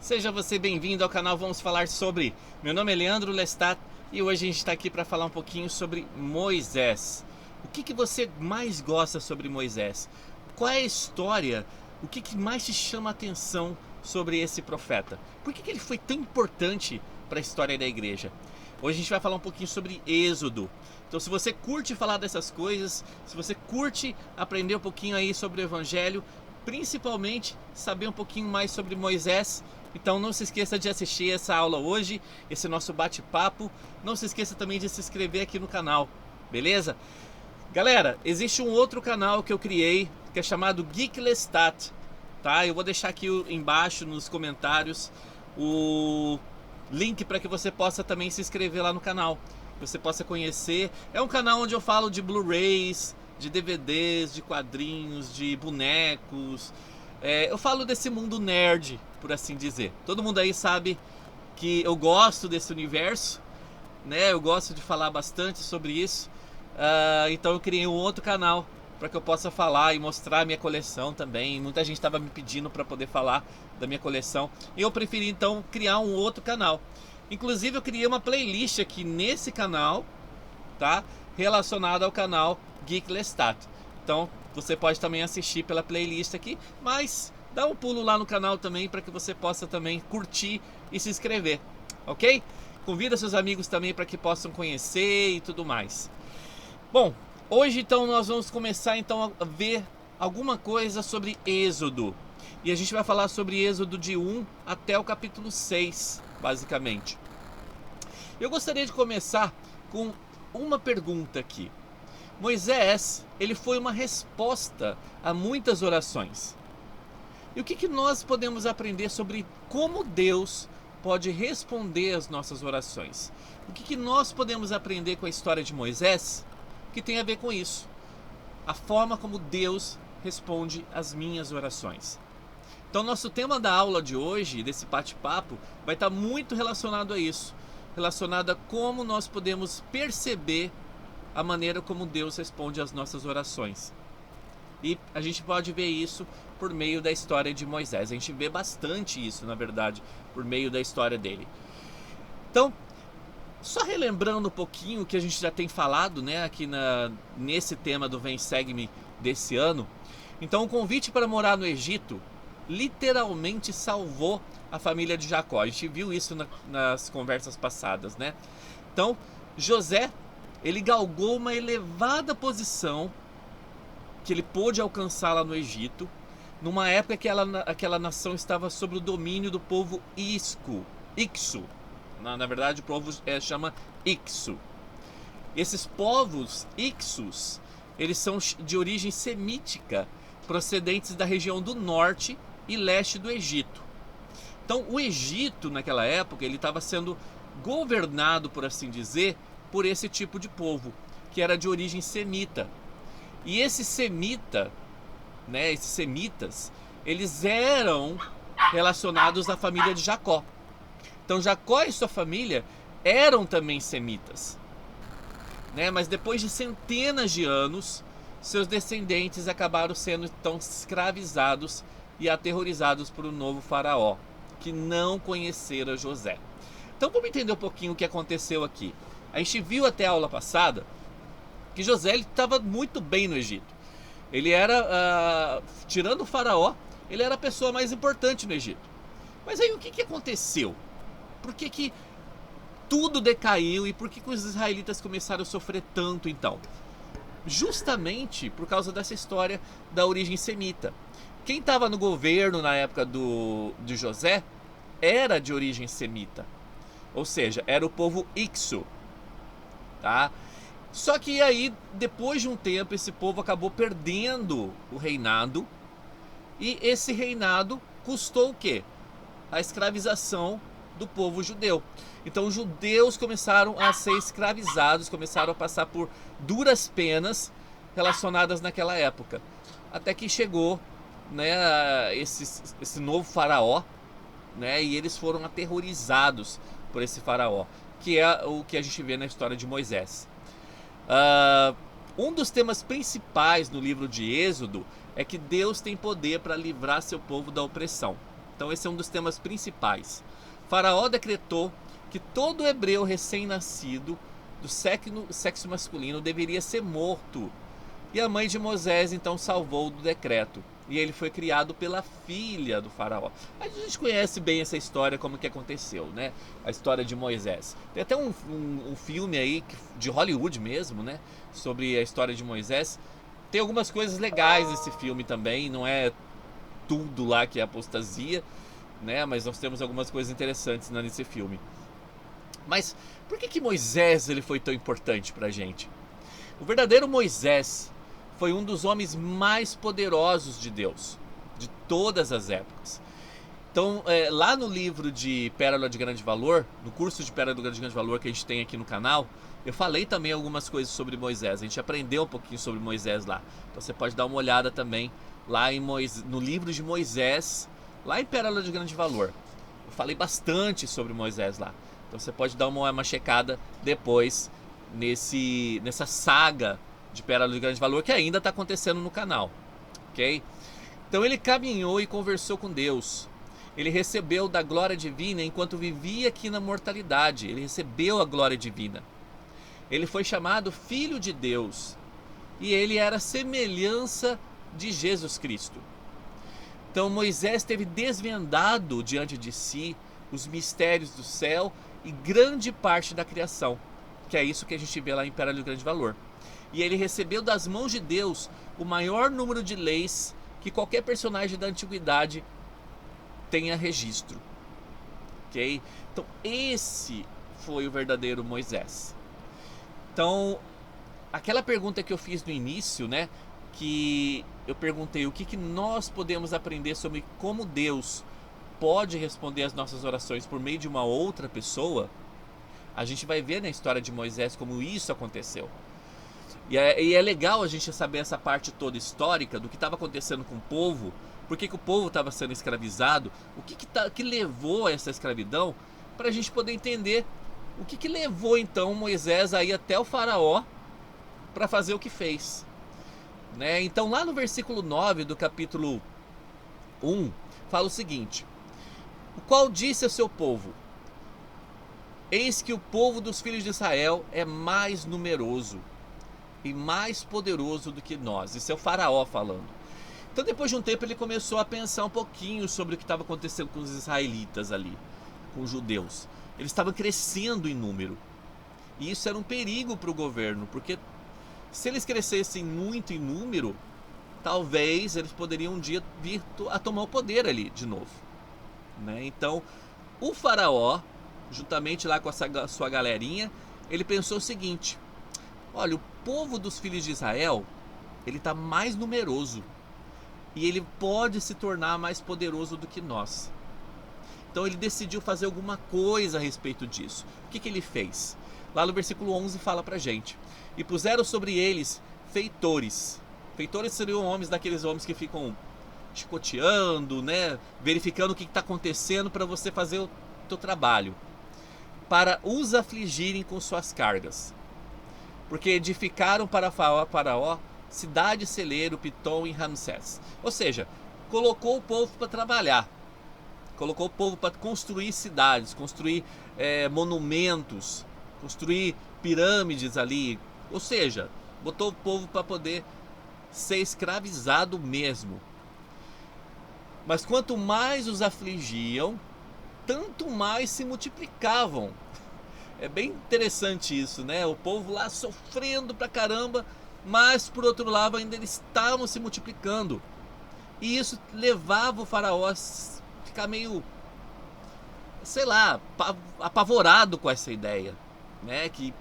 Seja você bem-vindo ao canal Vamos Falar Sobre. Meu nome é Leandro Lestat e hoje a gente está aqui para falar um pouquinho sobre Moisés. O que você mais gosta sobre Moisés? Qual é a história? O que mais te chama a atenção sobre esse profeta? Por que ele foi tão importante para a história da igreja? Hoje a gente vai falar um pouquinho sobre Êxodo. Então, se você curte falar dessas coisas, se você curte aprender um pouquinho aí sobre o Evangelho, principalmente saber um pouquinho mais sobre Moisés, então não se esqueça de assistir essa aula hoje, esse nosso bate-papo. Não se esqueça também de se inscrever aqui no canal, beleza? Galera, existe um outro canal que eu criei, que é chamado Geek Lestat, tá? Eu vou deixar aqui embaixo nos comentários o link para que você possa também se inscrever lá no canal, que você possa conhecer. É um canal onde eu falo de Blu-rays, de DVDs, de quadrinhos, de bonecos. Eu falo desse mundo nerd, por assim dizer. Todo mundo aí sabe que eu gosto desse universo, né? Eu gosto de falar bastante sobre isso. Então eu criei um outro canal para que eu possa falar e mostrar a minha coleção também. Muita gente estava me pedindo para poder falar da minha coleção e eu preferi então criar um outro canal. Inclusive eu criei uma playlist aqui nesse canal, tá? Relacionada ao canal Geek Lestat. Então você pode também assistir pela playlist aqui, mas dá um pulo lá no canal também para que você possa também curtir e se inscrever, ok? Convida seus amigos também para que possam conhecer e tudo mais. Bom, hoje então nós vamos começar então a ver alguma coisa sobre Êxodo. E a gente vai falar sobre Êxodo de 1 até o capítulo 6, basicamente. Eu gostaria de começar com uma pergunta aqui. Moisés, ele foi uma resposta a muitas orações. E o que nós podemos aprender sobre como Deus pode responder às nossas orações? O que nós podemos aprender com a história de Moisés que tem a ver com isso? A forma como Deus responde às minhas orações. Então, nosso tema da aula de hoje, desse bate-papo, vai estar muito relacionado a isso. Relacionado a como nós podemos perceber a maneira como Deus responde às nossas orações. E a gente pode ver isso por meio da história de Moisés. A gente vê bastante isso, na verdade, por meio da história dele. Então, só relembrando um pouquinho o que a gente já tem falado, né, aqui nesse tema do Vem Segue-me desse ano. Então, o convite para morar no Egito literalmente salvou a família de Jacó. A gente viu isso nas conversas passadas, né? Então, José, ele galgou uma elevada posição que ele pôde alcançar lá no Egito, numa época que aquela nação estava sob o domínio do povo Ixo. Na verdade, o povo chama Ixo. Esses povos Ixos, eles são de origem semítica, procedentes da região do norte e leste do Egito. Então, o Egito, naquela época, ele estava sendo governado, por assim dizer, por esse tipo de povo, que era de origem semita. E esses semitas, eles eram relacionados à família de Jacó. Então Jacó e sua família eram também semitas, né? Mas depois de centenas de anos, seus descendentes acabaram sendo então escravizados e aterrorizados por um novo faraó, que não conhecera José. Então vamos entender um pouquinho o que aconteceu aqui. A gente viu até a aula passada que José estava muito bem no Egito. Ele era, tirando o faraó, ele era a pessoa mais importante no Egito. Mas aí o que aconteceu? Por que tudo decaiu e por que os israelitas começaram a sofrer tanto então? Justamente por causa dessa história da origem semita. Quem estava no governo na época de José era de origem semita. Ou seja, era o povo Ixo. Tá? Só que aí, depois de um tempo, esse povo acabou perdendo o reinado. E esse reinado custou o quê? A escravização do povo judeu. Então os judeus começaram a ser escravizados, começaram a passar por duras penas relacionadas naquela época. Até que chegou, né, esse novo faraó, né, e eles foram aterrorizados por esse faraó, que é o que a gente vê na história de Moisés. Um dos temas principais no livro de Êxodo é que Deus tem poder para livrar seu povo da opressão. Então esse é um dos temas principais. Faraó decretou que todo hebreu recém-nascido do sexo masculino deveria ser morto. E a mãe de Moisés então salvou do decreto. E ele foi criado pela filha do faraó. A gente conhece bem essa história, como que aconteceu, né? A história de Moisés. Tem até um filme aí, de Hollywood mesmo, né? Sobre a história de Moisés. Tem algumas coisas legais nesse filme também, não é tudo lá que é apostasia, né? Mas nós temos algumas coisas interessantes nesse filme. Mas por que Moisés ele foi tão importante pra gente? O verdadeiro Moisés foi um dos homens mais poderosos de Deus, de todas as épocas. Então, lá no livro de Pérola de Grande Valor, no curso de Pérola de Grande Valor que a gente tem aqui no canal, eu falei também algumas coisas sobre Moisés. A gente aprendeu um pouquinho sobre Moisés lá. Então você pode dar uma olhada também lá no livro de Moisés, lá em Pérola de Grande Valor. Eu falei bastante sobre Moisés lá. Então você pode dar uma checada depois nessa saga de Pérola de Grande Valor que ainda está acontecendo no canal, ok? Então ele caminhou e conversou com Deus. Ele recebeu da glória divina enquanto vivia aqui na mortalidade. Ele recebeu a glória divina. Ele foi chamado Filho de Deus. E ele era a semelhança de Jesus Cristo. Então Moisés teve desvendado diante de si os mistérios do céu e grande parte da criação. Que é isso que a gente vê lá em Pérola de Grande Valor. E ele recebeu das mãos de Deus o maior número de leis que qualquer personagem da antiguidade tenha registro. Ok? Então esse foi o verdadeiro Moisés. Então, aquela pergunta que eu fiz no início, né? Que eu perguntei o que nós podemos aprender sobre como Deus pode responder as nossas orações por meio de uma outra pessoa. A gente vai ver na história de Moisés como isso aconteceu. E é legal a gente saber essa parte toda histórica do que estava acontecendo com o povo, por que o povo estava sendo escravizado, o que levou a essa escravidão, para a gente poder entender o que levou então Moisés a ir até o faraó para fazer o que fez. Né? Então lá no versículo 9 do capítulo 1, fala o seguinte: o qual disse ao seu povo: eis que o povo dos filhos de Israel é mais numeroso e mais poderoso do que nós. Isso é o faraó falando. Então depois de um tempo ele começou a pensar um pouquinho sobre o que estava acontecendo com os israelitas ali, com os judeus. Eles estavam crescendo em número. E isso era um perigo para o governo, porque se eles crescessem muito em número, talvez eles poderiam um dia vir a tomar o poder ali de novo. Né? Então o faraó, juntamente lá com a sua galerinha, ele pensou o seguinte: olha, o povo dos filhos de Israel, ele está mais numeroso e ele pode se tornar mais poderoso do que nós. Então ele decidiu fazer alguma coisa a respeito disso. O que ele fez? Lá no versículo 11 fala pra gente: e puseram sobre eles feitores. Feitores seriam daqueles homens que ficam chicoteando, né? Verificando o que está acontecendo para você fazer o teu trabalho, para os afligirem com suas cargas. Porque edificaram para Faraó cidade, celeiro, Pitom e Ramsés. Ou seja, colocou o povo para trabalhar, colocou o povo para construir cidades, construir monumentos, construir pirâmides ali. Ou seja, botou o povo para poder ser escravizado mesmo. Mas quanto mais os afligiam, tanto mais se multiplicavam. É bem interessante isso, né? O povo lá sofrendo pra caramba, mas por outro lado ainda eles estavam se multiplicando. E isso levava o faraó a ficar meio, sei lá, apavorado com essa ideia, né? Que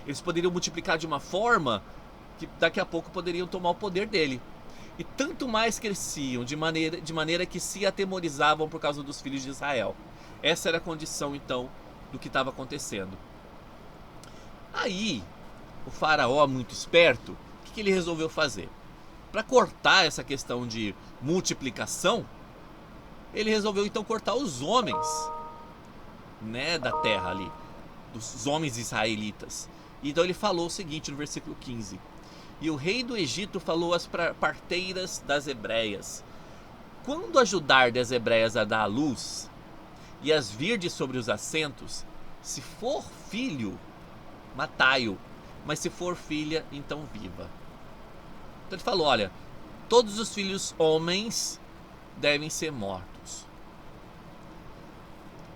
eles poderiam multiplicar de uma forma que daqui a pouco poderiam tomar o poder dele. E tanto mais cresciam, de maneira que se atemorizavam por causa dos filhos de Israel. Essa era a condição então do que estava acontecendo. Aí, o faraó, muito esperto, o que ele resolveu fazer? Para cortar essa questão de multiplicação, ele resolveu então cortar os homens, né, da terra ali, dos homens israelitas. Então ele falou o seguinte no versículo 15: e o rei do Egito falou às parteiras das hebreias: quando ajudardes as hebreias a dar à luz, e as virdes sobre os assentos, se for filho, matai-o, mas se for filha, então viva. Então ele falou, olha, todos os filhos homens devem ser mortos.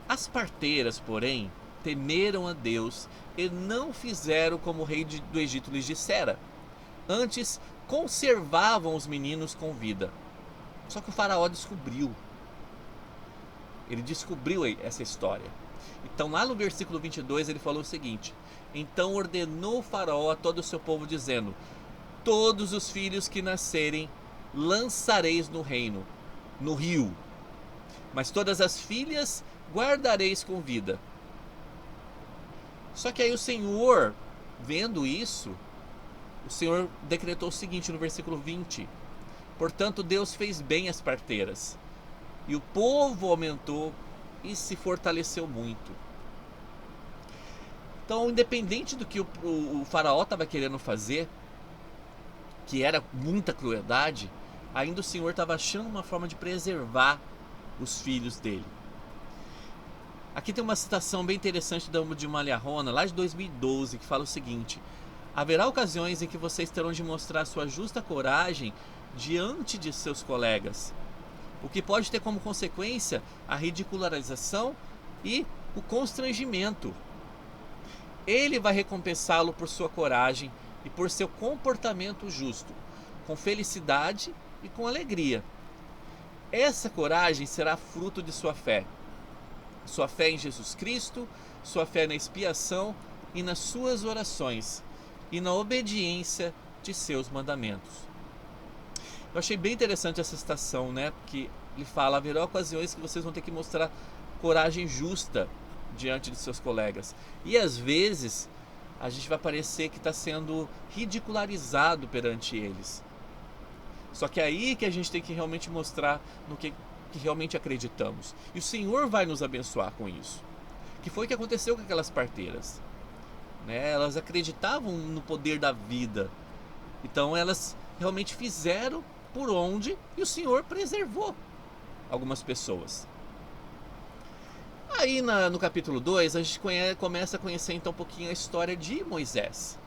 As parteiras, porém, temeram a Deus e não fizeram como o rei do Egito lhes dissera. Antes, conservavam os meninos com vida. Só que o faraó descobriu. Ele descobriu essa história. Então lá no versículo 22 ele falou o seguinte: então ordenou o faraó a todo o seu povo dizendo: todos os filhos que nascerem lançareis no rio, mas todas as filhas guardareis com vida. Só que aí o Senhor, vendo isso, o Senhor decretou o seguinte no versículo 20: portanto Deus fez bem as parteiras, e o povo aumentou e se fortaleceu muito. Então, independente do que o faraó estava querendo fazer, que era muita crueldade, ainda o Senhor estava achando uma forma de preservar os filhos dele. Aqui tem uma citação bem interessante de uma Liahona, lá de 2012, que fala o seguinte: haverá ocasiões em que vocês terão de mostrar sua justa coragem diante de seus colegas, o que pode ter como consequência a ridicularização e o constrangimento. Ele vai recompensá-lo por sua coragem e por seu comportamento justo, com felicidade e com alegria. Essa coragem será fruto de sua fé em Jesus Cristo, sua fé na expiação e nas suas orações, e na obediência de seus mandamentos. Eu achei bem interessante essa citação, né? Porque ele fala: haverá ocasiões que vocês vão ter que mostrar coragem justa diante de seus colegas. E às vezes a gente vai parecer que está sendo ridicularizado perante eles. Só que é aí que a gente tem que realmente mostrar no que realmente acreditamos. E o Senhor vai nos abençoar com isso. Que foi o que aconteceu com aquelas parteiras, né? Elas acreditavam no poder da vida. Então elas realmente fizeram por onde, e o Senhor preservou algumas pessoas. Aí no capítulo 2 a gente começa a conhecer então um pouquinho a história de Moisés.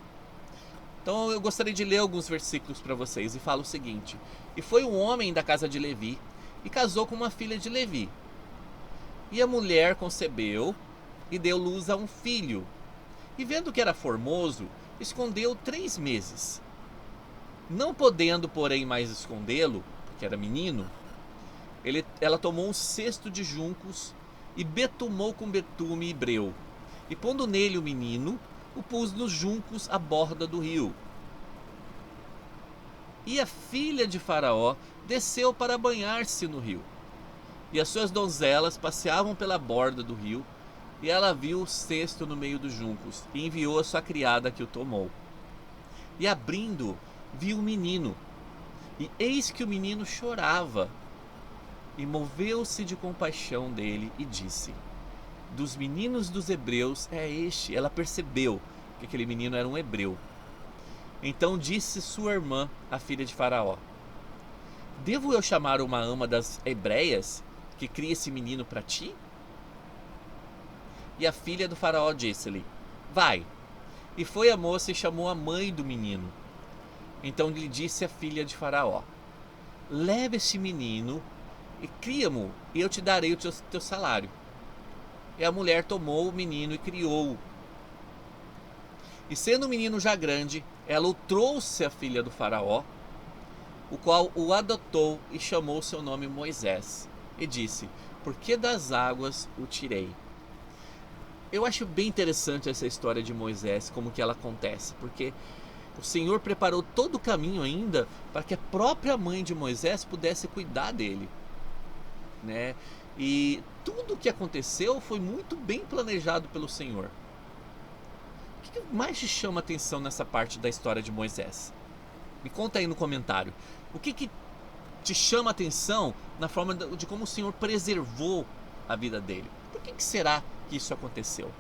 Então eu gostaria de ler alguns versículos para vocês, e fala o seguinte: e foi um homem da casa de Levi e casou com uma filha de Levi. E a mulher concebeu e deu luz a um filho. E vendo que era formoso, escondeu 3 meses. Não podendo, porém, mais escondê-lo, porque era menino, ela tomou um cesto de juncos e betumou com betume e breu. E pondo nele o menino, o pôs nos juncos à borda do rio. E a filha de Faraó desceu para banhar-se no rio. E as suas donzelas passeavam pela borda do rio, e ela viu o cesto no meio dos juncos, e enviou a sua criada que o tomou. E abrindo, viu o menino, e eis que o menino chorava. E moveu-se de compaixão dele e disse: dos meninos dos hebreus é este. Ela percebeu que aquele menino era um hebreu. Então disse sua irmã, a filha de Faraó: devo eu chamar uma ama das hebreias que cria esse menino para ti? E a filha do Faraó disse-lhe: vai. E foi a moça e chamou a mãe do menino. Então lhe disse a filha de Faraó: leva este menino e cria-mo, e eu te darei o teu salário. E a mulher tomou o menino e criou-o. E sendo o menino já grande, ela o trouxe à filha do Faraó, o qual o adotou e chamou seu nome Moisés. E disse: porque das águas o tirei. Eu acho bem interessante essa história de Moisés, como que ela acontece, porque o Senhor preparou todo o caminho ainda para que a própria mãe de Moisés pudesse cuidar dele, né? E tudo o que aconteceu foi muito bem planejado pelo Senhor. O que mais te chama a atenção nessa parte da história de Moisés? Me conta aí no comentário. O que te chama a atenção na forma de como o Senhor preservou a vida dele? Por que será que isso aconteceu?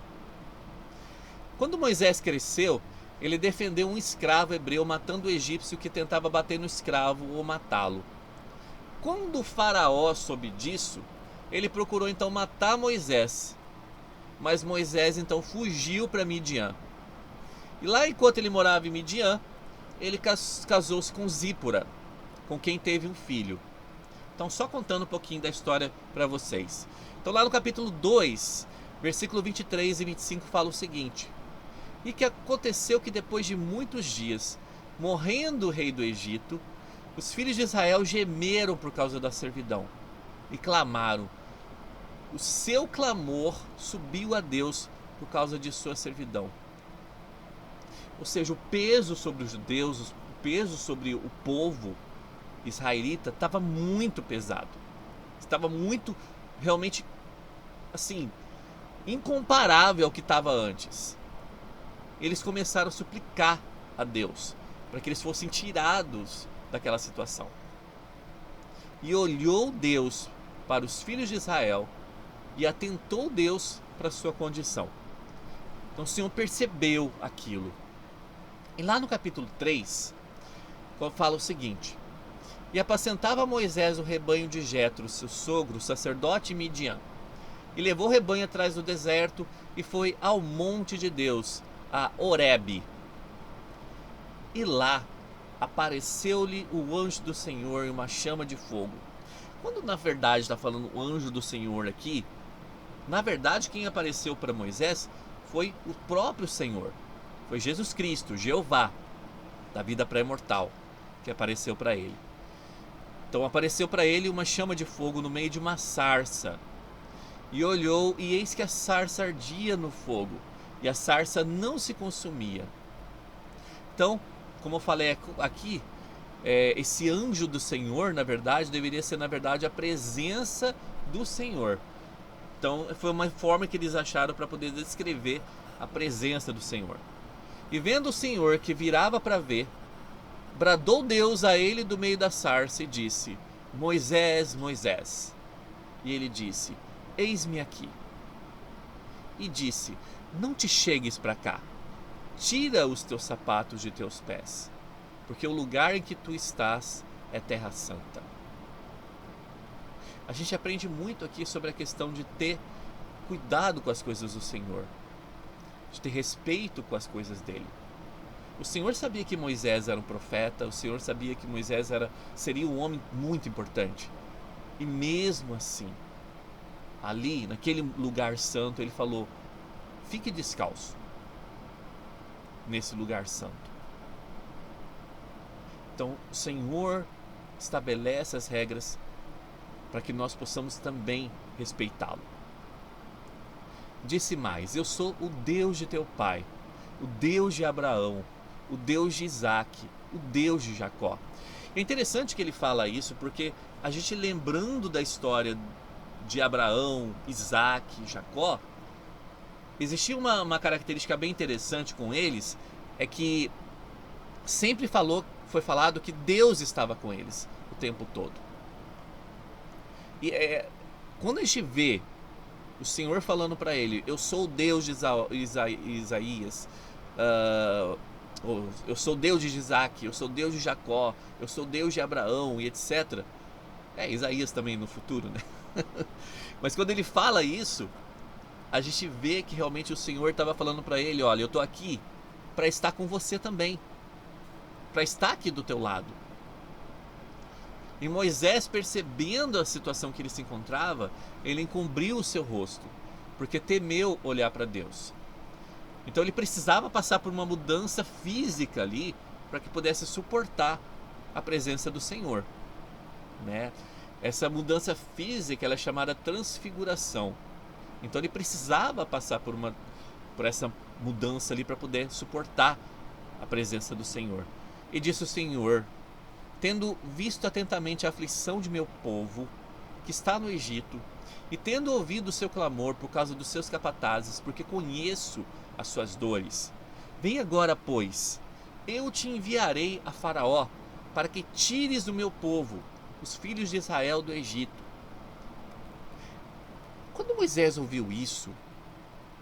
Quando Moisés cresceu, ele defendeu um escravo hebreu matando o egípcio que tentava bater no escravo ou matá-lo. Quando o faraó soube disso, ele procurou então matar Moisés. Mas Moisés então fugiu para Midian. E lá, enquanto ele morava em Midian, ele casou-se com Zípora, com quem teve um filho. Então, só contando um pouquinho da história para vocês. Então, lá no capítulo 2, versículo 23 e 25, fala o seguinte: E que aconteceu que depois de muitos dias, morrendo o rei do Egito, os filhos de Israel gemeram por causa da servidão e clamaram. O seu clamor subiu a Deus por causa de sua servidão. Ou seja, o peso sobre os judeus, o peso sobre o povo israelita estava muito pesado. Estava muito, realmente, assim, incomparável ao que estava antes. Eles começaram a suplicar a Deus para que eles fossem tirados daquela situação. E olhou Deus para os filhos de Israel e atentou Deus para a sua condição. Então o Senhor percebeu aquilo. E lá no capítulo 3, fala o seguinte: E apacentava Moisés o rebanho de Jetro, seu sogro, sacerdote em Midian. E levou o rebanho atrás do deserto e foi ao monte de Deus, a Horebe. E lá apareceu-lhe o anjo do Senhor em uma chama de fogo. Quando na verdade está falando o anjo do Senhor aqui, na verdade quem apareceu para Moisés foi o próprio Senhor. Foi Jesus Cristo, Jeová, da vida pré-mortal, que apareceu para ele. Então apareceu para ele uma chama de fogo no meio de uma sarça. E olhou, e eis que a sarça ardia no fogo, e a sarça não se consumia. Então, como eu falei aqui, esse anjo do Senhor, na verdade, deveria ser, na verdade, a presença do Senhor. Então, foi uma forma que eles acharam para poder descrever a presença do Senhor. E vendo o Senhor que virava para ver, bradou Deus a ele do meio da sarça e disse: Moisés, Moisés. E ele disse: Eis-me aqui. E disse: Não te chegues para cá. Tira os teus sapatos de teus pés, porque o lugar em que tu estás é terra santa. A gente aprende muito aqui sobre a questão de ter cuidado com as coisas do Senhor, de ter respeito com as coisas dele. O Senhor sabia que Moisés era um profeta, o Senhor sabia que Moisés seria um homem muito importante. E mesmo assim, ali, naquele lugar santo, ele falou: fique descalço nesse lugar santo. Então, o Senhor estabelece as regras para que nós possamos também respeitá-lo. Disse mais: eu sou o Deus de teu pai, o Deus de Abraão, o Deus de Isaque, o Deus de Jacó. É interessante que ele fala isso, porque a gente, lembrando da história de Abraão, Isaque, Jacó, existia uma característica bem interessante com eles, é que sempre foi falado que Deus estava com eles o tempo todo. E quando a gente vê o Senhor falando para ele: eu sou o Deus de Isaías, eu sou o Deus de Isaque, eu sou o Deus de Jacó, eu sou o Deus de Abraão, e etc. Isaías também no futuro, né? Mas quando ele fala isso, a gente vê que realmente o Senhor estava falando para ele: olha, eu estou aqui para estar com você também, para estar aqui do teu lado. E Moisés, percebendo a situação que ele se encontrava, ele encobriu o seu rosto, porque temeu olhar para Deus. Então ele precisava passar por uma mudança física ali, para que pudesse suportar a presença do Senhor, né? Essa mudança física, ela é chamada transfiguração. Então ele precisava passar por essa mudança ali para poder suportar a presença do Senhor. E disse o Senhor: tendo visto atentamente a aflição de meu povo, que está no Egito, e tendo ouvido o seu clamor por causa dos seus capatazes, porque conheço as suas dores, vem agora, pois, eu te enviarei a Faraó, para que tires do meu povo, os filhos de Israel, do Egito. Quando Moisés ouviu isso,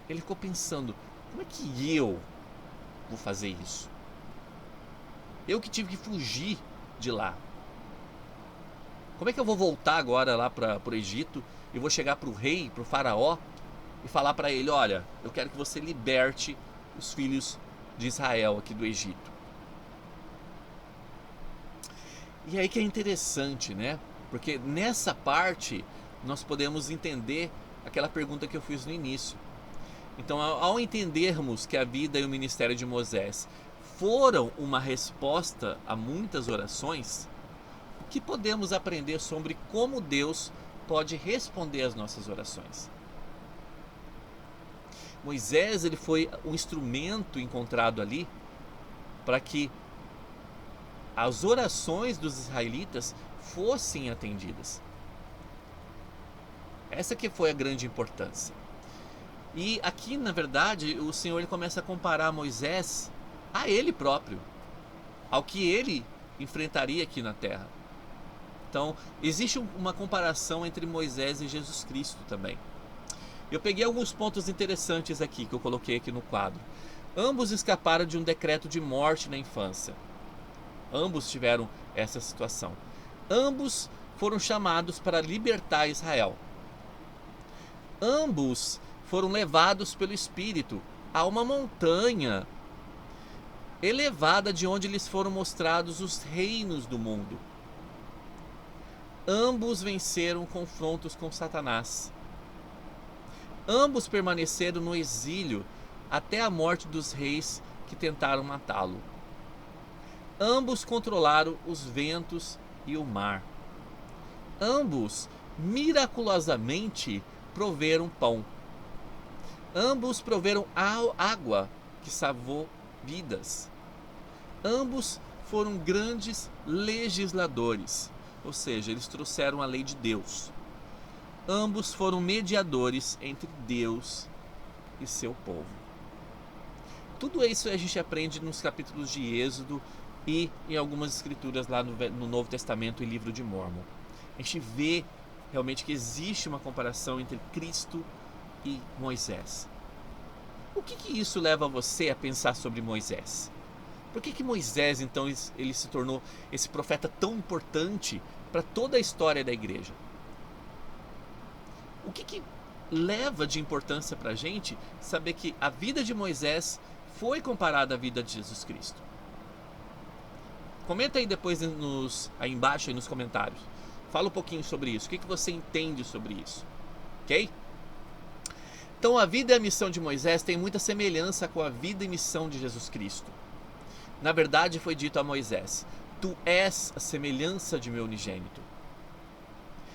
ele ficou pensando: como é que eu vou fazer isso? Eu que tive que fugir de lá. Como é que eu vou voltar agora lá para o Egito e vou chegar para o rei, para o faraó, e falar para ele: olha, eu quero que você liberte os filhos de Israel aqui do Egito. E aí que é interessante, né? Porque nessa parte nós podemos entender aquela pergunta que eu fiz no início. Então, ao entendermos que a vida e o ministério de Moisés foram uma resposta a muitas orações, o que podemos aprender sobre como Deus pode responder às nossas orações? Moisés, ele foi um instrumento encontrado ali para que as orações dos israelitas fossem atendidas. Essa que foi a grande importância. E aqui, na verdade, o Senhor ele começa a comparar Moisés a ele próprio, ao que ele enfrentaria aqui na terra. Então, existe uma comparação entre Moisés e Jesus Cristo também. Eu peguei alguns pontos interessantes aqui que eu coloquei aqui no quadro. Ambos escaparam de um decreto de morte na infância. Ambos tiveram essa situação. Ambos foram chamados para libertar Israel. Ambos foram levados pelo Espírito a uma montanha elevada de onde lhes foram mostrados os reinos do mundo. Ambos venceram confrontos com Satanás. Ambos permaneceram no exílio até a morte dos reis que tentaram matá-lo. Ambos controlaram os ventos e o mar. Ambos miraculosamente proveram pão. Ambos proveram água que salvou vidas. Ambos foram grandes legisladores, ou seja, eles trouxeram a lei de Deus. Ambos foram mediadores entre Deus e seu povo. Tudo isso a gente aprende nos capítulos de Êxodo e em algumas escrituras lá no Novo Testamento e livro de Mórmon. A gente vê realmente que existe uma comparação entre Cristo e Moisés. O que isso leva você a pensar sobre Moisés? Por que Moisés, então, ele se tornou esse profeta tão importante para toda a história da igreja? O que leva de importância para a gente saber que a vida de Moisés foi comparada à vida de Jesus Cristo? Comenta aí depois aí embaixo aí nos comentários. Fala um pouquinho sobre isso. O que você entende sobre isso? Ok? Então a vida e a missão de Moisés tem muita semelhança com a vida e missão de Jesus Cristo. Na verdade foi dito a Moisés: tu és a semelhança de meu unigênito.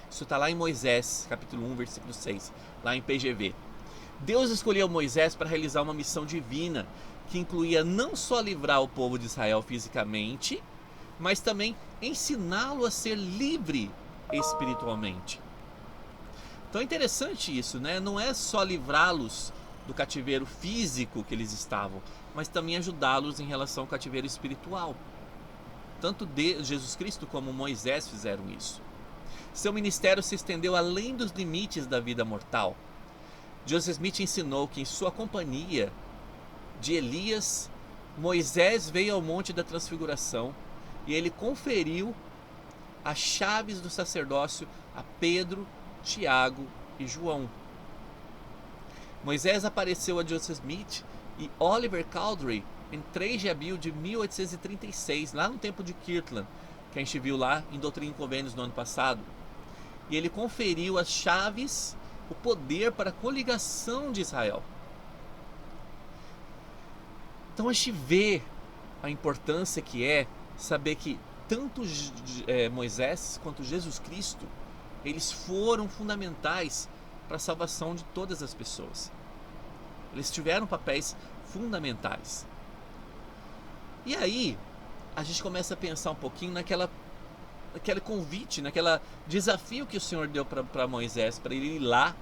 Isso está lá em Moisés, capítulo 1, versículo 6, lá em PGV. Deus escolheu Moisés para realizar uma missão divina, que incluía não só livrar o povo de Israel fisicamente, mas também ensiná-lo a ser livre espiritualmente. Então é interessante isso, né? Não é só livrá-los do cativeiro físico que eles estavam, mas também ajudá-los em relação ao cativeiro espiritual. Tanto Jesus Cristo como Moisés fizeram isso. Seu ministério se estendeu além dos limites da vida mortal. Joseph Smith ensinou que em sua companhia de Elias, Moisés veio ao Monte da Transfiguração e ele conferiu as chaves do sacerdócio a Pedro, Tiago e João. Moisés apareceu a Joseph Smith e Oliver Cowdery em 3 de abril de 1836, lá no templo de Kirtland, que a gente viu lá em Doutrina e Convênios no ano passado. E ele conferiu as chaves, o poder para a coligação de Israel. Então a gente vê a importância que é saber que tanto Moisés quanto Jesus Cristo, eles foram fundamentais para a salvação de todas as pessoas. Eles tiveram papéis fundamentais. E aí, a gente começa a pensar um pouquinho naquele convite, naquele desafio que o Senhor deu para Moisés, para ele ir lá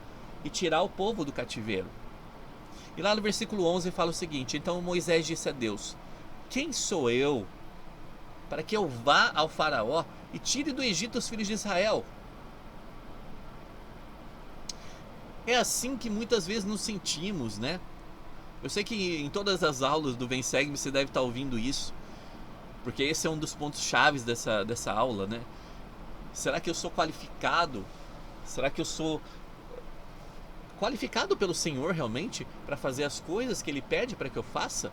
e tirar o povo do cativeiro. E lá no versículo 11 fala o seguinte: então Moisés disse a Deus: quem sou eu para que eu vá ao faraó e tire do Egito os filhos de Israel? É assim que muitas vezes nos sentimos, né? Eu sei que em todas as aulas do Vem Segue você deve estar ouvindo isso, porque esse é um dos pontos chaves dessa aula, né? Será que eu sou qualificado? Será que eu sou qualificado pelo Senhor realmente para fazer as coisas que Ele pede para que eu faça?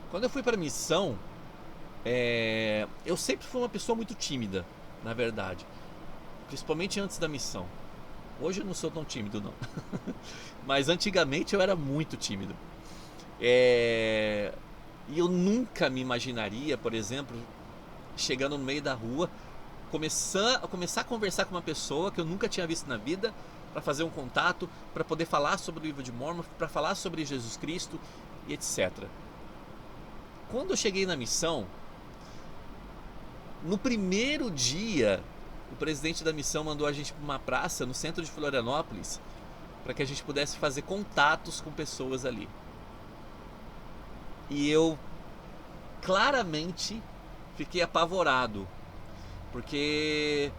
Quando eu fui para a missão, eu sempre fui uma pessoa muito tímida, na verdade, principalmente antes da missão. Hoje eu não sou tão tímido não, mas antigamente eu era muito tímido. E eu nunca me imaginaria, por exemplo, chegando no meio da rua, começar a conversar com uma pessoa que eu nunca tinha visto na vida, para fazer um contato, para poder falar sobre o livro de Mórmon, para falar sobre Jesus Cristo e etc. Quando eu cheguei na missão, no primeiro dia, o presidente da missão mandou a gente para uma praça no centro de Florianópolis para que a gente pudesse fazer contatos com pessoas ali. E eu claramente fiquei apavorado, porque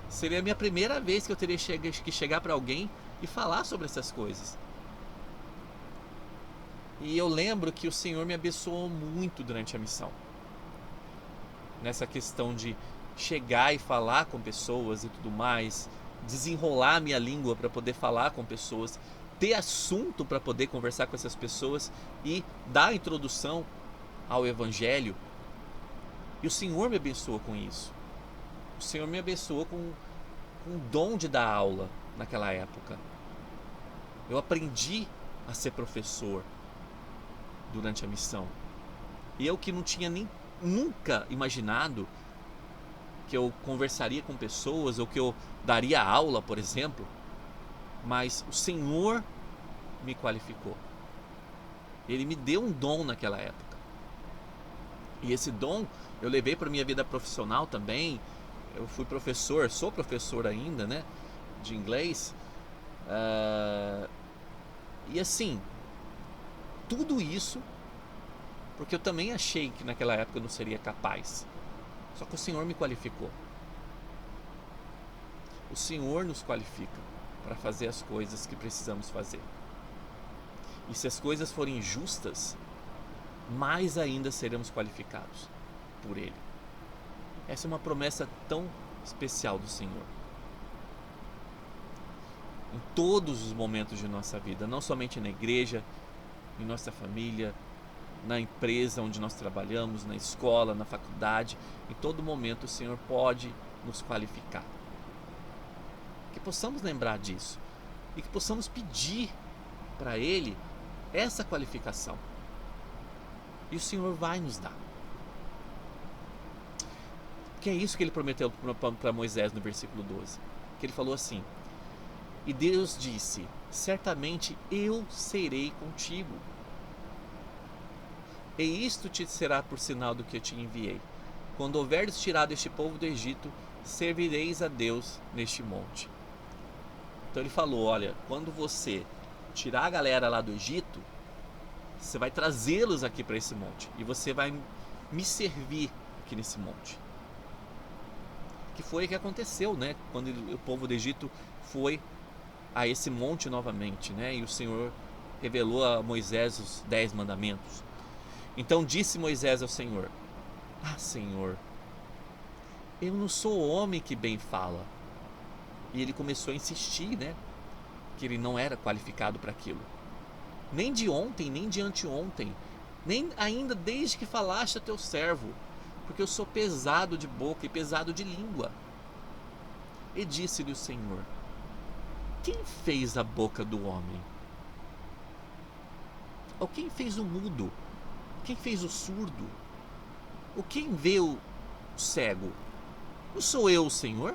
seria a minha primeira vez que eu teria que chegar para alguém e falar sobre essas coisas. E eu lembro que o Senhor me abençoou muito durante a missão, nessa questão de chegar e falar com pessoas e tudo mais, desenrolar minha língua para poder falar com pessoas, ter assunto para poder conversar com essas pessoas e dar a introdução ao Evangelho. E o Senhor me abençoou com isso. O Senhor me abençoou com o dom de dar aula naquela época. Eu aprendi a ser professor durante a missão. E eu que não tinha nem nunca imaginado que eu conversaria com pessoas ou que eu daria aula, por exemplo, mas o Senhor me qualificou. Ele me deu um dom naquela época. E esse dom eu levei para minha vida profissional também. Eu fui professor, sou professor ainda, né, de inglês. E assim, tudo isso porque eu também achei que naquela época eu não seria capaz. Só que o Senhor me qualificou. O Senhor nos qualifica para fazer as coisas que precisamos fazer. E se as coisas forem justas, mais ainda seremos qualificados por Ele. Essa é uma promessa tão especial do Senhor. Em todos os momentos de nossa vida, não somente na igreja, em nossa família, na empresa onde nós trabalhamos, na escola, na faculdade, em todo momento o Senhor pode nos qualificar. Que possamos lembrar disso e que possamos pedir para Ele essa qualificação. E o Senhor vai nos dar. Que é isso que Ele prometeu para Moisés no versículo 12. Que Ele falou assim: e Deus disse: certamente eu serei contigo. E isto te será por sinal do que eu te enviei. Quando houveres tirado este povo do Egito, servireis a Deus neste monte. Então ele falou: olha, quando você tirar a galera lá do Egito, você vai trazê-los aqui para esse monte. E você vai me servir aqui nesse monte. Que foi o que aconteceu, né? Quando o povo do Egito foi a esse monte novamente, né? E o Senhor revelou a Moisés os 10 mandamentos. Então disse Moisés ao Senhor: ah, Senhor, eu não sou homem que bem fala. E ele começou a insistir, né? Que ele não era qualificado para aquilo. Nem de ontem, nem de anteontem, nem ainda desde que falaste a teu servo, porque eu sou pesado de boca e pesado de língua. E disse-lhe o Senhor: quem fez a boca do homem? Ou quem fez o mudo? Quem fez o surdo? Ou quem vê o cego? Não sou eu, o Senhor?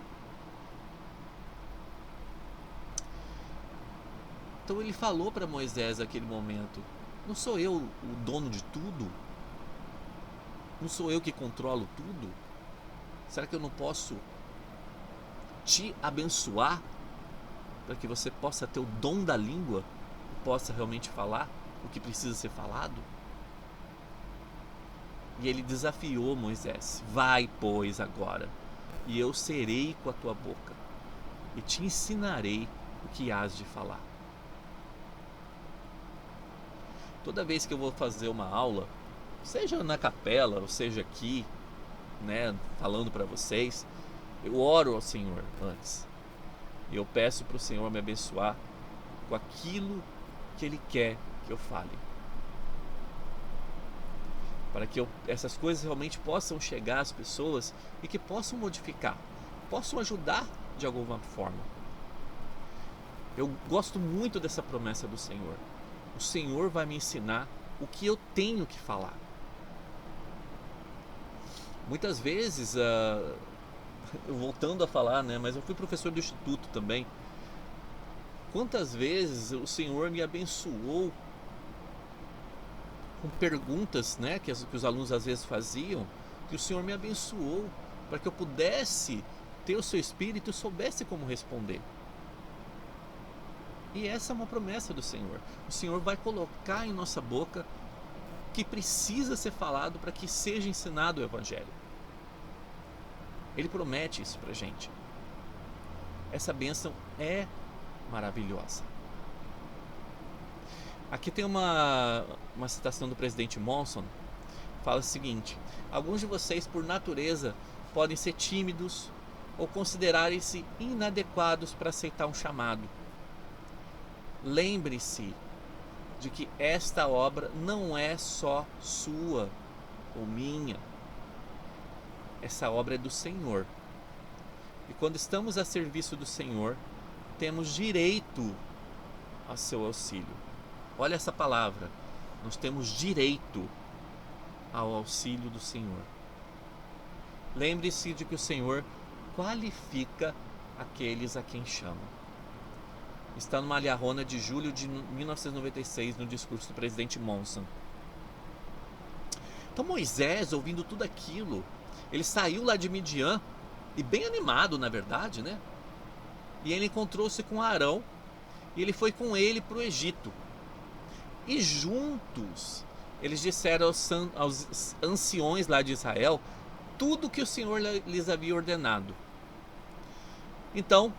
Então ele falou para Moisés naquele momento: não sou eu o dono de tudo? Não sou eu que controlo tudo? Será que eu não posso te abençoar para que você possa ter o dom da língua e possa realmente falar o que precisa ser falado? E ele desafiou Moisés: vai, pois, agora, e eu serei com a tua boca, e te ensinarei o que hás de falar. Toda vez que eu vou fazer uma aula, seja na capela, ou seja aqui, né, falando para vocês, eu oro ao Senhor antes. E eu peço para o Senhor me abençoar com aquilo que Ele quer que eu fale. Para que essas coisas realmente possam chegar às pessoas e que possam modificar, possam ajudar de alguma forma. Eu gosto muito dessa promessa do Senhor. O Senhor vai me ensinar o que eu tenho que falar. Muitas vezes, voltando a falar, né, mas eu fui professor do instituto também. Quantas vezes o Senhor me abençoou com perguntas, né, que os alunos às vezes faziam, que o Senhor me abençoou para que eu pudesse ter o seu espírito e soubesse como responder. E essa é uma promessa do Senhor. O Senhor vai colocar em nossa boca o que precisa ser falado para que seja ensinado o Evangelho. Ele promete isso para a gente. Essa bênção é maravilhosa. Aqui tem uma citação do presidente Monson. Fala o seguinte: alguns de vocês, por natureza, podem ser tímidos ou considerarem-se inadequados para aceitar um chamado. Lembre-se de que esta obra não é só sua ou minha. Essa obra é do Senhor. E quando estamos a serviço do Senhor, temos direito ao seu auxílio. Olha essa palavra. Nós temos direito ao auxílio do Senhor. Lembre-se de que o Senhor qualifica aqueles a quem chama. Está numa Malharona de julho de 1996, no discurso do presidente Monson. Então Moisés, ouvindo tudo aquilo, ele saiu lá de Midian, e bem animado, na verdade, né? E ele encontrou-se com Arão, e ele foi com ele para o Egito. E juntos, eles disseram aos anciões lá de Israel tudo que o Senhor lhes havia ordenado. Então,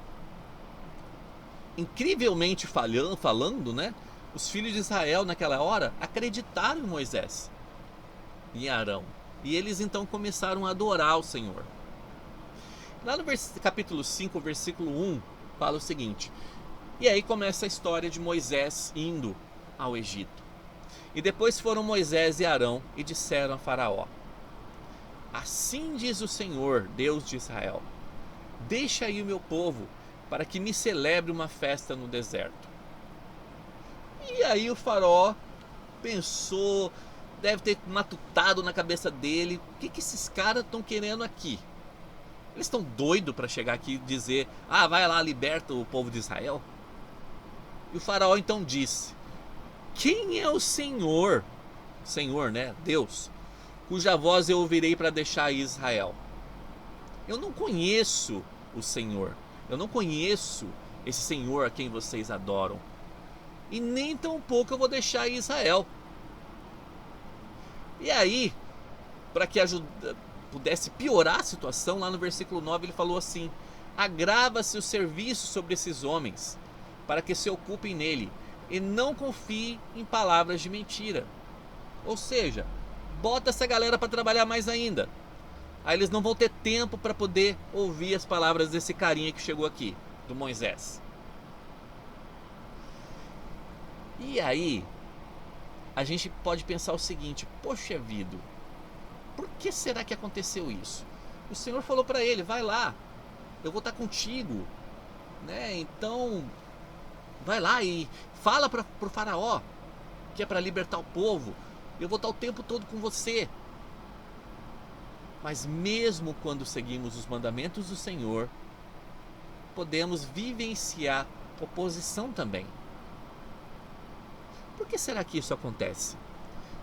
incrivelmente falando, né? Os filhos de Israel naquela hora acreditaram em Moisés e Arão. E eles então começaram a adorar o Senhor. Lá no capítulo 5, versículo 1, fala o seguinte: e aí começa a história de Moisés indo ao Egito. E depois foram Moisés e Arão e disseram a Faraó: assim diz o Senhor, Deus de Israel: deixa aí o meu povo, para que me celebre uma festa no deserto. E aí o Faraó pensou, deve ter matutado na cabeça dele: o que esses caras estão querendo aqui? Eles estão doidos para chegar aqui e dizer: vai lá, liberta o povo de Israel? E o Faraó então disse: quem é o Senhor, né, Deus, cuja voz eu ouvirei para deixar Israel? Eu não conheço o Senhor. Eu não conheço esse Senhor a quem vocês adoram. E nem tampouco eu vou deixar Israel. E aí, para que pudesse piorar a situação, lá no versículo 9 ele falou assim: agrava-se o serviço sobre esses homens, para que se ocupem nele, e não confie em palavras de mentira. Ou seja, bota essa galera para trabalhar mais ainda. Aí eles não vão ter tempo para poder ouvir as palavras desse carinha que chegou aqui, do Moisés. E aí, a gente pode pensar o seguinte: poxa vida, por que será que aconteceu isso? O Senhor falou para ele: vai lá, eu vou estar contigo, né? Então, vai lá e fala para o Faraó que é para libertar o povo. Eu vou estar o tempo todo com você. Mas mesmo quando seguimos os mandamentos do Senhor, podemos vivenciar oposição também. Por que será que isso acontece?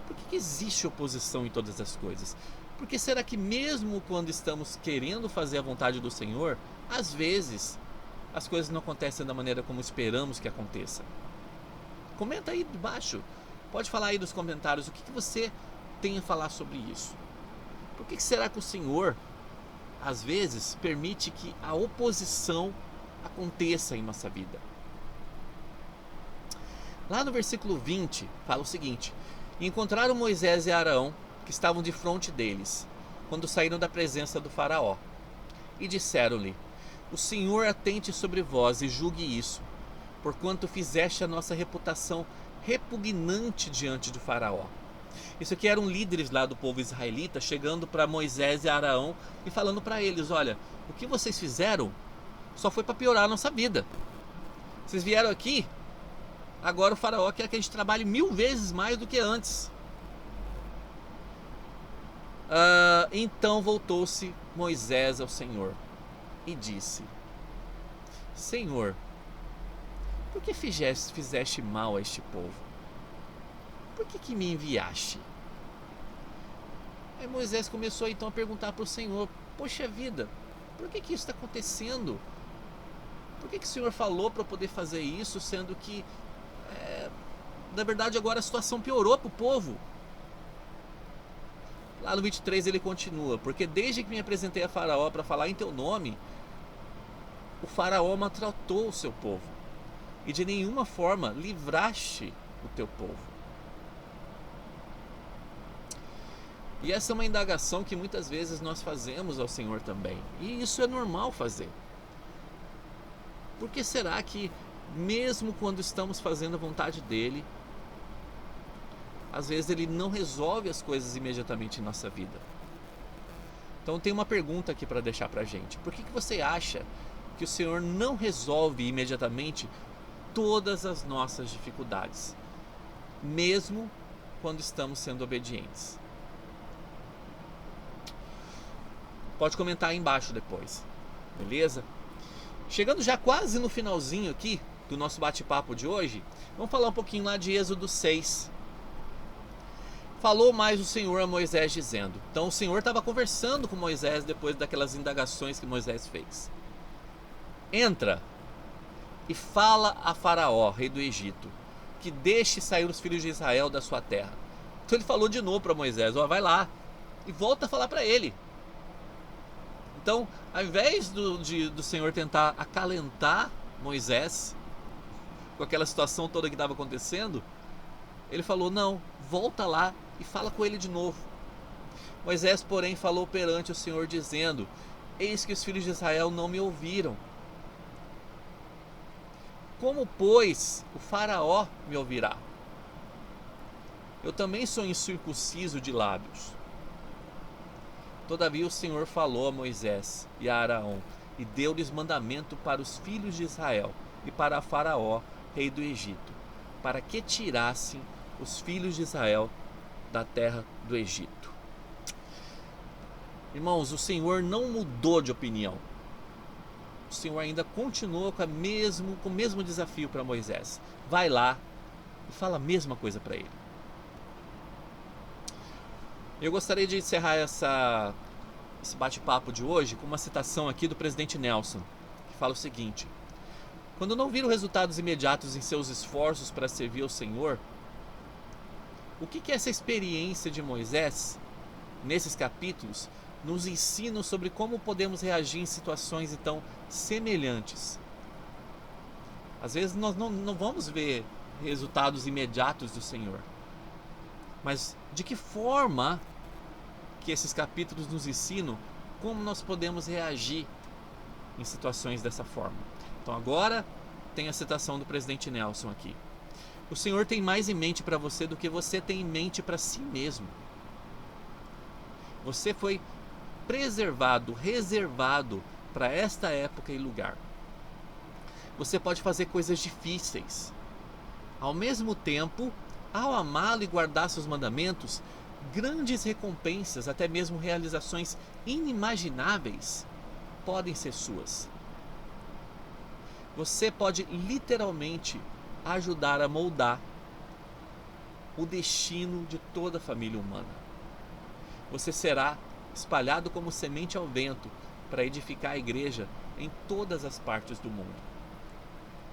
Por que existe oposição em todas as coisas? Por que será que mesmo quando estamos querendo fazer a vontade do Senhor, às vezes as coisas não acontecem da maneira como esperamos que aconteça? Comenta aí embaixo. Pode falar aí nos comentários o que você tem a falar sobre isso. Por que será que o Senhor, às vezes, permite que a oposição aconteça em nossa vida? Lá no versículo 20, fala o seguinte: encontraram Moisés e Arão, que estavam de frente deles, quando saíram da presença do faraó. E disseram-lhe: o Senhor atente sobre vós e julgue isso, porquanto fizeste a nossa reputação repugnante diante do faraó. Isso aqui eram líderes lá do povo israelita chegando para Moisés e Arão e falando para eles: olha, o que vocês fizeram só foi para piorar a nossa vida. Vocês vieram aqui, agora o faraó quer que a gente trabalhe 1000 vezes mais do que antes. Então voltou-se Moisés ao Senhor e disse: Senhor, por que fizeste mal a este povo? Por que me enviaste? Aí Moisés começou então a perguntar para o Senhor: poxa vida, por que isso está acontecendo? Por que o Senhor falou para eu poder fazer isso, sendo que na verdade agora a situação piorou para o povo? Lá no 23 ele continua: porque desde que me apresentei a Faraó para falar em teu nome, o Faraó maltratou o seu povo, e de nenhuma forma livraste o teu povo. E essa é uma indagação que muitas vezes nós fazemos ao Senhor também, e isso é normal fazer. Por que será que, mesmo quando estamos fazendo a vontade dele, às vezes ele não resolve as coisas imediatamente em nossa vida? Então tem uma pergunta aqui para deixar para a gente: por que você acha que o Senhor não resolve imediatamente todas as nossas dificuldades, mesmo quando estamos sendo obedientes? Pode comentar aí embaixo depois, beleza? Chegando já quase no finalzinho aqui do nosso bate-papo de hoje, vamos falar um pouquinho lá de Êxodo 6. Falou mais o Senhor a Moisés dizendo. Então o Senhor estava conversando com Moisés depois daquelas indagações que Moisés fez. Entra e fala a Faraó, rei do Egito, que deixe sair os filhos de Israel da sua terra. Então ele falou de novo para Moisés: ó, vai lá e volta a falar para ele. Então, ao invés do Senhor tentar acalentar Moisés com aquela situação toda que estava acontecendo, ele falou: não, volta lá e fala com ele de novo. Moisés, porém, falou perante o Senhor dizendo: eis que os filhos de Israel não me ouviram. Como, pois, o Faraó me ouvirá? Eu também sou incircunciso de lábios. Todavia o Senhor falou a Moisés e a Arão, e deu-lhes mandamento para os filhos de Israel e para Faraó, rei do Egito, para que tirassem os filhos de Israel da terra do Egito. Irmãos, o Senhor não mudou de opinião. O Senhor ainda continuou com o mesmo desafio para Moisés. Vai lá e fala a mesma coisa para ele. Eu gostaria de encerrar esse bate-papo de hoje com uma citação aqui do presidente Nelson, que fala o seguinte: quando não viram resultados imediatos em seus esforços para servir ao Senhor, o que essa experiência de Moisés, nesses capítulos, nos ensina sobre como podemos reagir em situações então semelhantes? Às vezes nós não vamos ver resultados imediatos do Senhor, mas de que forma que esses capítulos nos ensinam como nós podemos reagir em situações dessa forma? Então agora tem a citação do presidente Nelson aqui. O Senhor tem mais em mente para você do que você tem em mente para si mesmo. Você foi preservado, reservado para esta época e lugar. Você pode fazer coisas difíceis. Ao mesmo tempo, ao amá-lo e guardar seus mandamentos, grandes recompensas, até mesmo realizações inimagináveis, podem ser suas. Você pode literalmente ajudar a moldar o destino de toda a família humana. Você será espalhado como semente ao vento para edificar a igreja em todas as partes do mundo.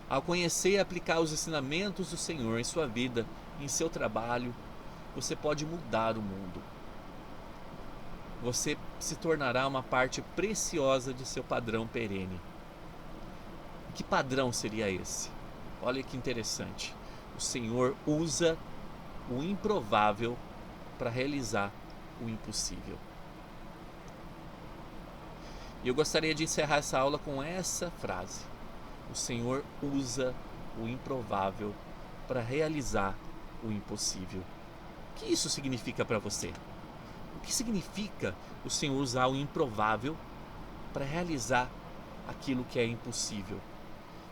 Ao conhecer e aplicar os ensinamentos do Senhor em sua vida, em seu trabalho, você pode mudar o mundo. Você se tornará uma parte preciosa de seu padrão perene. Que padrão seria esse? Olha que interessante. O Senhor usa o improvável para realizar o impossível. E eu gostaria de encerrar essa aula com essa frase: o Senhor usa o improvável para realizar o impossível. O que isso significa para você? O que significa o Senhor usar o improvável para realizar aquilo que é impossível?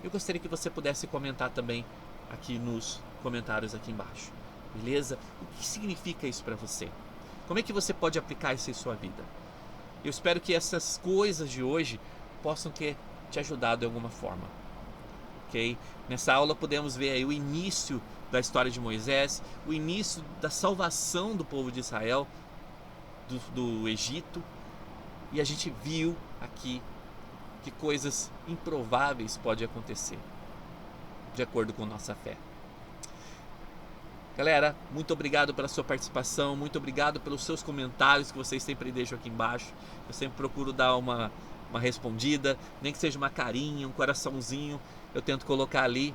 Eu gostaria que você pudesse comentar também aqui nos comentários aqui embaixo, beleza? O que significa isso para você? Como é que você pode aplicar isso em sua vida? Eu espero que essas coisas de hoje possam ter te ajudado de alguma forma, ok? Nessa aula podemos ver aí o início da história de Moisés, o início da salvação do povo de Israel do Egito, e a gente viu aqui que coisas improváveis podem acontecer de acordo com nossa fé. Galera, muito obrigado pela sua participação, muito obrigado pelos seus comentários que vocês sempre deixam aqui embaixo. Eu sempre procuro dar uma respondida, nem que seja uma carinha, um coraçãozinho, eu tento colocar ali.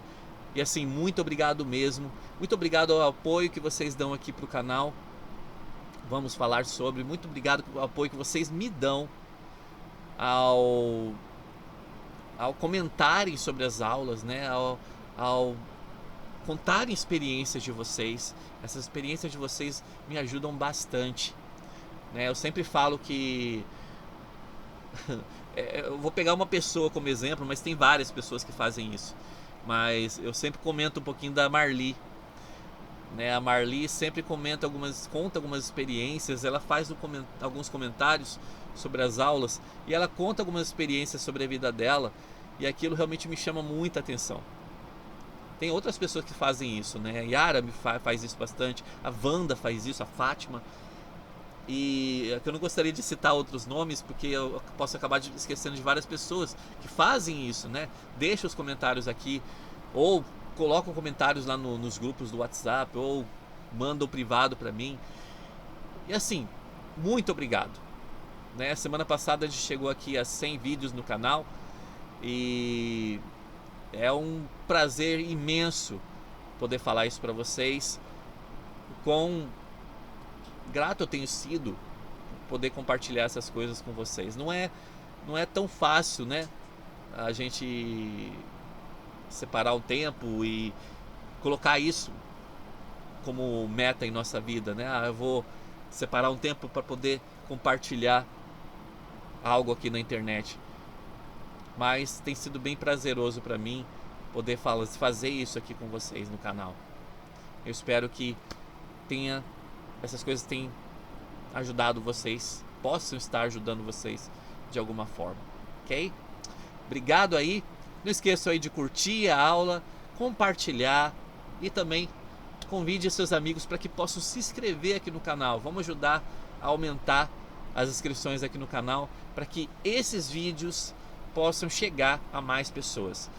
E assim, muito obrigado mesmo, muito obrigado ao apoio que vocês dão aqui para o canal. Vamos falar sobre, muito obrigado pelo apoio que vocês me dão ao comentarem sobre as aulas, né? Ao contarem experiências de vocês. Essas experiências de vocês me ajudam bastante, né? Eu sempre falo que eu vou pegar uma pessoa como exemplo, mas tem várias pessoas que fazem isso. Mas eu sempre comento um pouquinho da Marli, né? A Marli sempre conta algumas experiências. Ela faz alguns comentários sobre as aulas e ela conta algumas experiências sobre a vida dela, e aquilo realmente me chama muita atenção. Tem outras pessoas que fazem isso, né? A Yara faz isso bastante, a Wanda faz isso, a Fátima. E eu não gostaria de citar outros nomes, porque eu posso acabar esquecendo de várias pessoas que fazem isso, né? Deixa os comentários aqui, ou colocam comentários lá nos grupos do WhatsApp, ou mandam privado para mim. E assim, muito obrigado, né? Semana passada a gente chegou aqui a 100 vídeos no canal, e é um prazer imenso poder falar isso para vocês. Quão grato eu tenho sido poder compartilhar essas coisas com vocês. Não é tão fácil, né? A gente separar o tempo e colocar isso como meta em nossa vida, né? Eu vou separar um tempo para poder compartilhar algo aqui na internet. Mas tem sido bem prazeroso para mim poder fazer isso aqui com vocês no canal. Eu espero que essas coisas tenham ajudado vocês, possam estar ajudando vocês de alguma forma, ok? Obrigado aí. Não esqueçam aí de curtir a aula, compartilhar e também convide seus amigos para que possam se inscrever aqui no canal. Vamos ajudar a aumentar as inscrições aqui no canal para que esses vídeos possam chegar a mais pessoas,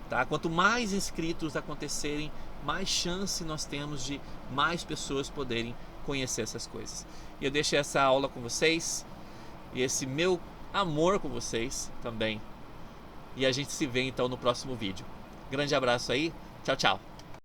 tá? Quanto mais inscritos acontecerem, mais chance nós temos de mais pessoas poderem conhecer essas coisas. E eu deixo essa aula com vocês e esse meu amor com vocês também. E a gente se vê então no próximo vídeo. Grande abraço aí, tchau, tchau.